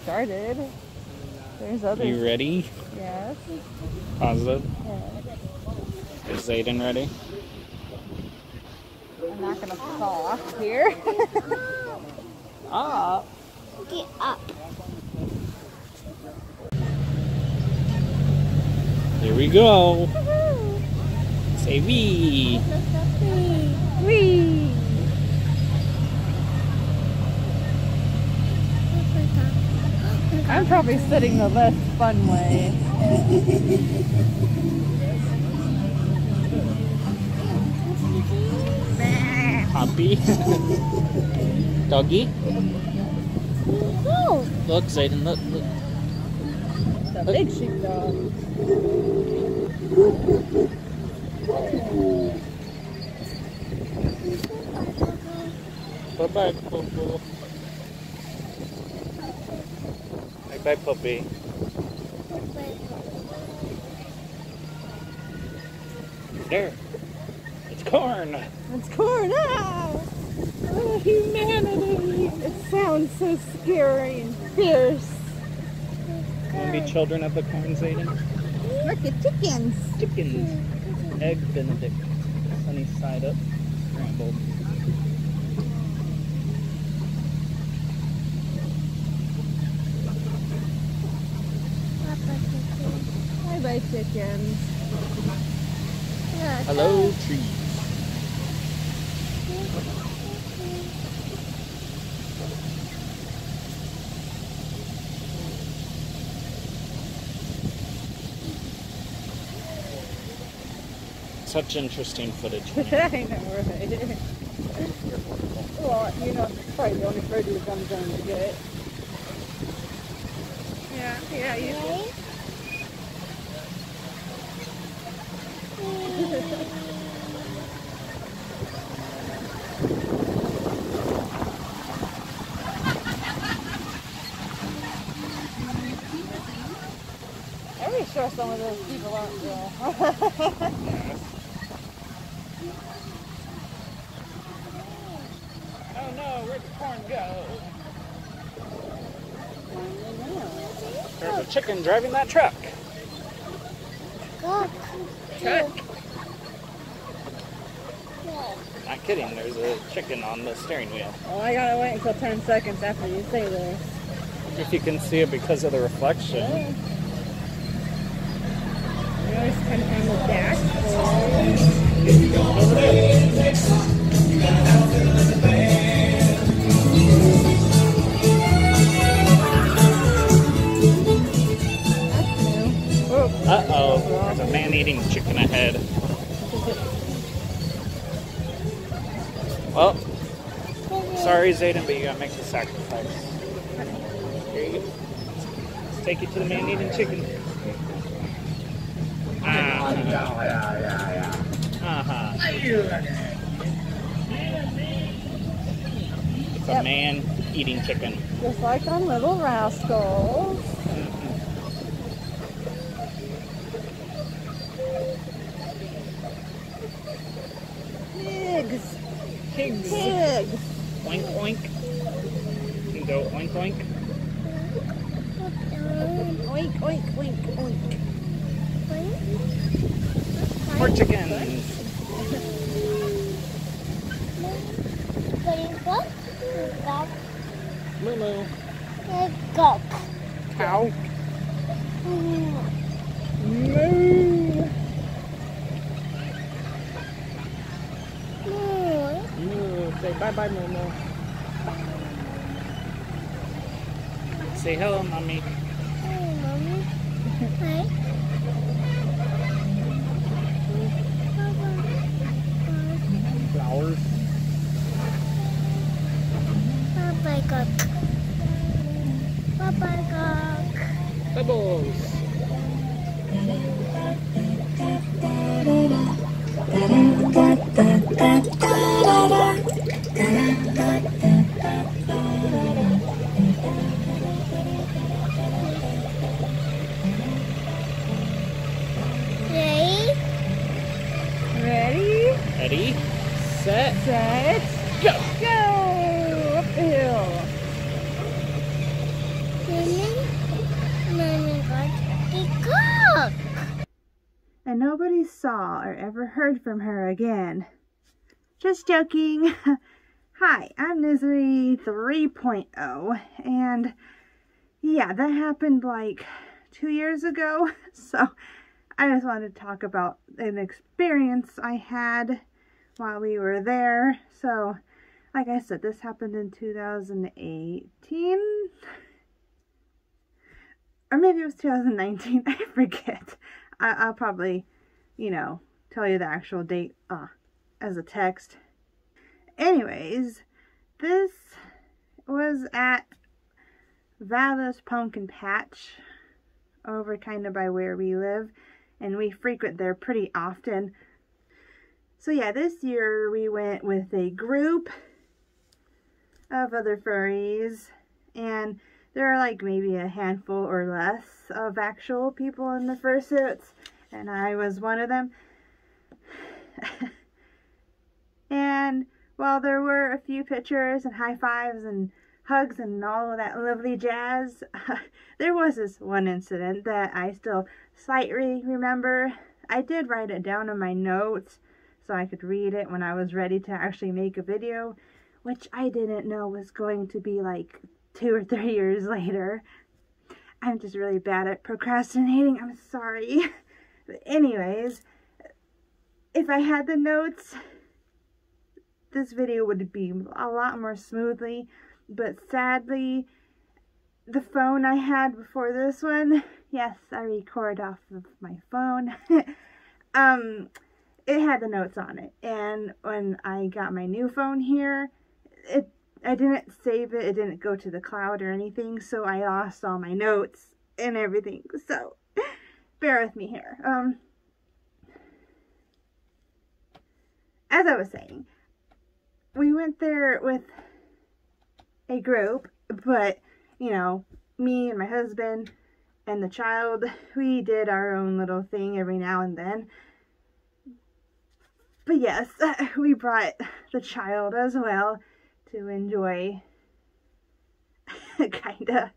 started. There's others. You ready? Yes. Positive? Yeah. Is Zayden ready? I'm not gonna fall off here. Up. Get up. Here we go. Woohoo! Say wee. Whee! I'm probably sitting the less fun way. Puppy. Doggy. No. Look, Zayden, look, look. The big sheepdog. Bye-bye, Popo. Bye-bye, puppy. There. It's corn. It's corn. Ah! Oh, humanity. It sounds so scary and fierce. Want to be children of the corn, Zayden? Look at chickens. Chickens. Egg Benedict. Sunny side up. Scrambled. Bye-bye, chickens. Hello, trees. Such interesting footage. I know, right? Well, you know, it's probably the only produce I'm going to get. Yeah, you do. I'm pretty sure some of those people aren't real. Oh no, where'd the corn go? There's a chicken driving that truck. Go. Truck. Not kidding, there's a chicken on the steering wheel. Well, I gotta wait until 10 seconds after you say this. If you can see it because of the reflection. Yeah. You always kind of on the dashboard. Uh-oh, there's a man-eating chicken ahead. Well, sorry Zayden, but you gotta make the sacrifice. Here you go. Let's take you to the man-eating chicken. It's a man-eating chicken. Just like on Little Rascals. Pigs. Pigs. Pigs. Oink oink. You can go oink oink. Oink, oink, oink, oink. More chickens. Moo moo. Go. Cow. Moo. Moo. Say bye bye, moo moo. Say hello, mommy. Hey, Mommy. Hi. Flowers. Bye-bye, cock. Bye-bye, cock. Pebbles. Ready? Ready, set, Set. go! Go! Up the hill. nobody saw or ever heard from her again. Just joking. Hi, I'm Misery 3.0, and yeah, that happened like 2 years ago, so I just wanted to talk about an experience I had while we were there. So, like I said, this happened in 2018, or maybe it was 2019, I forget. I'll probably, tell you the actual date as a text. Anyways, this was at Val's Pumpkin Patch, over kind of by where we live, and we frequent there pretty often. So yeah, this year we went with a group of other furries, and there are like maybe a handful or less of actual people in the fursuits, and I was one of them. And while there were a few pictures and high fives and hugs and all of that lovely jazz, there was this one incident that I still slightly remember. I did write it down in my notes so I could read it when I was ready to actually make a video, which I didn't know was going to be like 2 or 3 years later. I'm just really bad at procrastinating. I'm sorry. But anyways, if I had the notes, this video would be a lot more smoothly, but sadly, the phone I had before this one, yes, I record off of my phone, it had the notes on it, and when I got my new phone here, I didn't save it, it didn't go to the cloud or anything, so I lost all my notes and everything, so bear with me here. As I was saying, we went there with a group, but, me and my husband and the child, we did our own little thing every now and then. But yes, we brought the child as well to enjoy, kinda.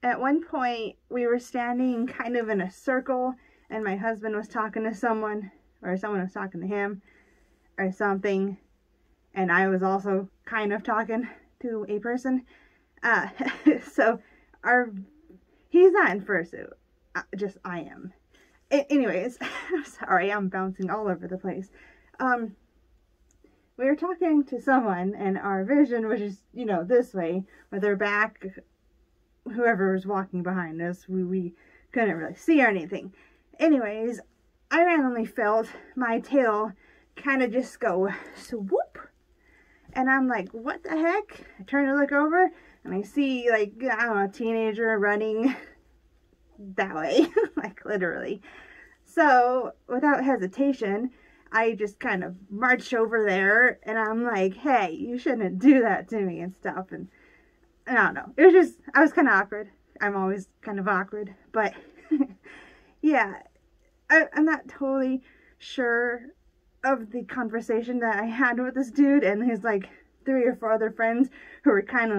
At one point, we were standing kind of in a circle, and my husband was talking to someone, or someone was talking to him, or something, and I was also kind of talking to a person. So he's not in fursuit, just I am. Anyways, I'm sorry, I'm bouncing all over the place. We were talking to someone, and our vision was just, this way, with our back, whoever was walking behind us, we couldn't really see or anything. Anyways, I randomly felt my tail kind of just go swoop, and I'm like, what the heck? I turn to look over, and I see, like, I don't know, a teenager running that way, like, literally. So, without hesitation, I just kind of marched over there, and I'm like, hey, you shouldn't do that to me and stuff, and I don't know. It was just, I was kind of awkward. I'm always kind of awkward, but yeah, I'm not totally sure of the conversation that I had with this dude and his like 3 or 4 other friends who were kind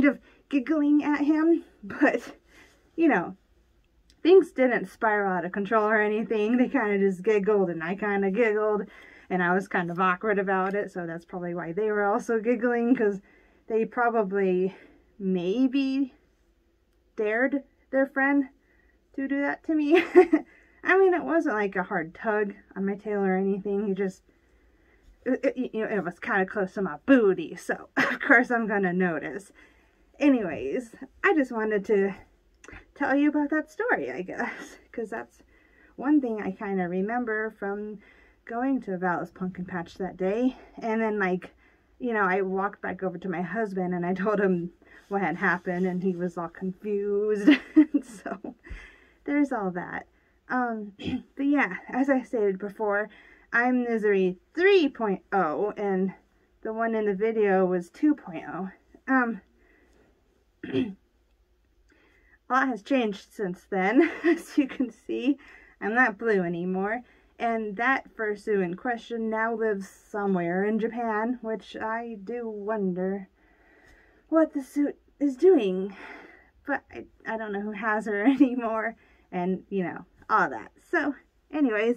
of giggling at him, but things didn't spiral out of control or anything. They kind of just giggled, and I kind of giggled, and I was kind of awkward about it, so that's probably why they were also giggling, because they probably maybe dared their friend to do that to me. I mean, it wasn't like a hard tug on my tail or anything. It was kind of close to my booty, so of course I'm gonna notice. Anyways, I just wanted to tell you about that story, I guess, because that's one thing I kind of remember from going to Val's Pumpkin Patch that day. And then, I walked back over to my husband and I told him what had happened, and he was all confused. So there's all that. But yeah, as I stated before, I'm Misery 3.0, and the one in the video was 2.0. A lot has changed since then. As you can see, I'm not blue anymore, and that fursuit in question now lives somewhere in Japan, which I do wonder what the suit is doing. But I don't know who has her anymore, and all that. So, anyways,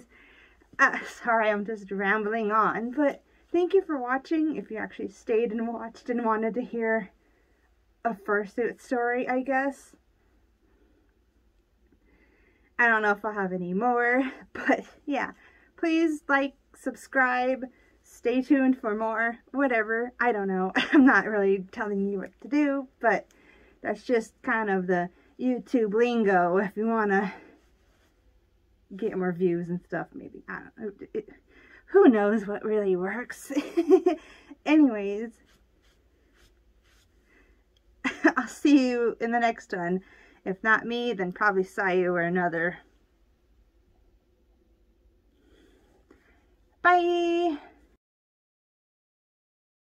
sorry I'm just rambling on, but thank you for watching. If you actually stayed and watched and wanted to hear a fursuit story, I guess. I don't know if I'll have any more, but yeah. Please like, subscribe, stay tuned for more, whatever. I don't know. I'm not really telling you what to do, but that's just kind of the YouTube lingo if you want to get more views and stuff, maybe. I don't know. Who knows what really works? Anyways, I'll see you in the next one. If not me, then probably Sayu or another. Bye!